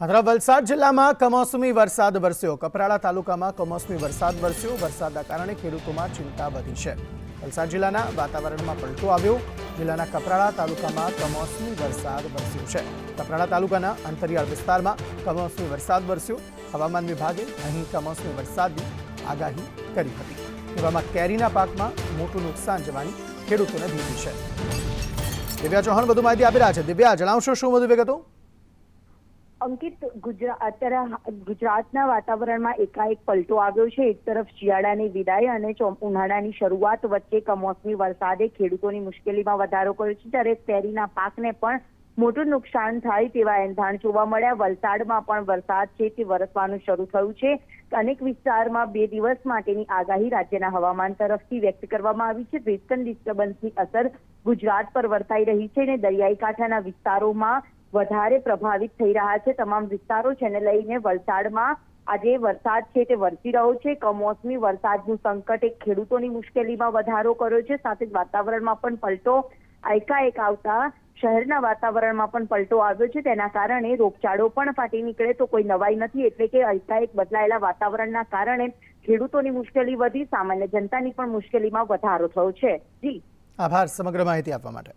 વલસાડ જિલ્લામાં કમોસમી વરસાદ વરસ્યો। કપરાડા તાલુકામાં કમોસમી વરસાદ વરસ્યો। વરસાદના કારણે ખેડૂતોમાં ચિંતા વધી છે। વલસાડ જિલ્લાના વાતાવરણમાં પલટો આવ્યો। જિલ્લાના કપરાડા તાલુકામાં કમોસમી વરસાદ વરસ્યો છે। કપરાડા તાલુકાના અંતરિયાળ વિસ્તારમાં કમોસમી વરસાદ વરસ્યો। હવામાન વિભાગે અહીં કમોસમી વરસાદની આગાહી કરી હતી। એવામાં કેરીના પાકમાં મોટું નુકસાન જવાની ખેડૂતોને ભીતિ છે। દિવ્યા ચૌહાણ વધુ માહિતી આપી રહ્યા છે। દિવ્યા, જણાવશો શું વધુ વિગતો? અંકિત, અત્યારે ગુજરાતના વાતાવરણમાં એકાએક પલટો આવ્યો છે। એક તરફ શિયાળાની વિદાય અને ઉનાળાની શરૂઆત વચ્ચે કમોસમી વરસાદે ખેડૂતોની મુશ્કેલીમાં વધારો કર્યો છે, ત્યારે કેરીના પાકને પણ મોટું નુકસાન થાય તેવા એંધાણ જોવા મળ્યા। વલસાડમાં પણ વરસાદ છે તે વરસવાનું શરૂ થયું છે। અનેક વિસ્તારમાં 2 દિવસ માટેની આગાહી રાજ્યના હવામાન તરફથી વ્યક્ત કરવામાં આવી છે। વેસ્ટર્ન ડિસ્ટર્બન્સની અસર ગુજરાત પર વર્તાઈ રહી છે અને દરિયાઈ કાંઠાના વિસ્તારોમાં વધારે પ્રભાવિત થઈ રહ્યા છે। તમામ વિસ્તારો જેને લઈને વલસાડમાં આજે વરસાદ છે તે વરસી રહ્યો છે। કમોસમી વરસાદનું સંકટ એક ખેડૂતોની મુશ્કેલીમાં વધારો કર્યો છે, સાથે જ વાતાવરણમાં પણ પલટો એકાએક આવતા શહેરના વાતાવરણમાં પણ પલટો આવ્યો છે। તેના કારણે રોગચાળો પણ ફાટી નીકળે તો કોઈ નવાઈ નથી, એટલે કે એકાએક બદલાયેલા વાતાવરણના કારણે ખેડૂતોની મુશ્કેલી વધી, સામાન્ય જનતાની પણ મુશ્કેલીમાં વધારો થયો છે। જી, આભાર સમગ્ર માહિતી આપવા માટે।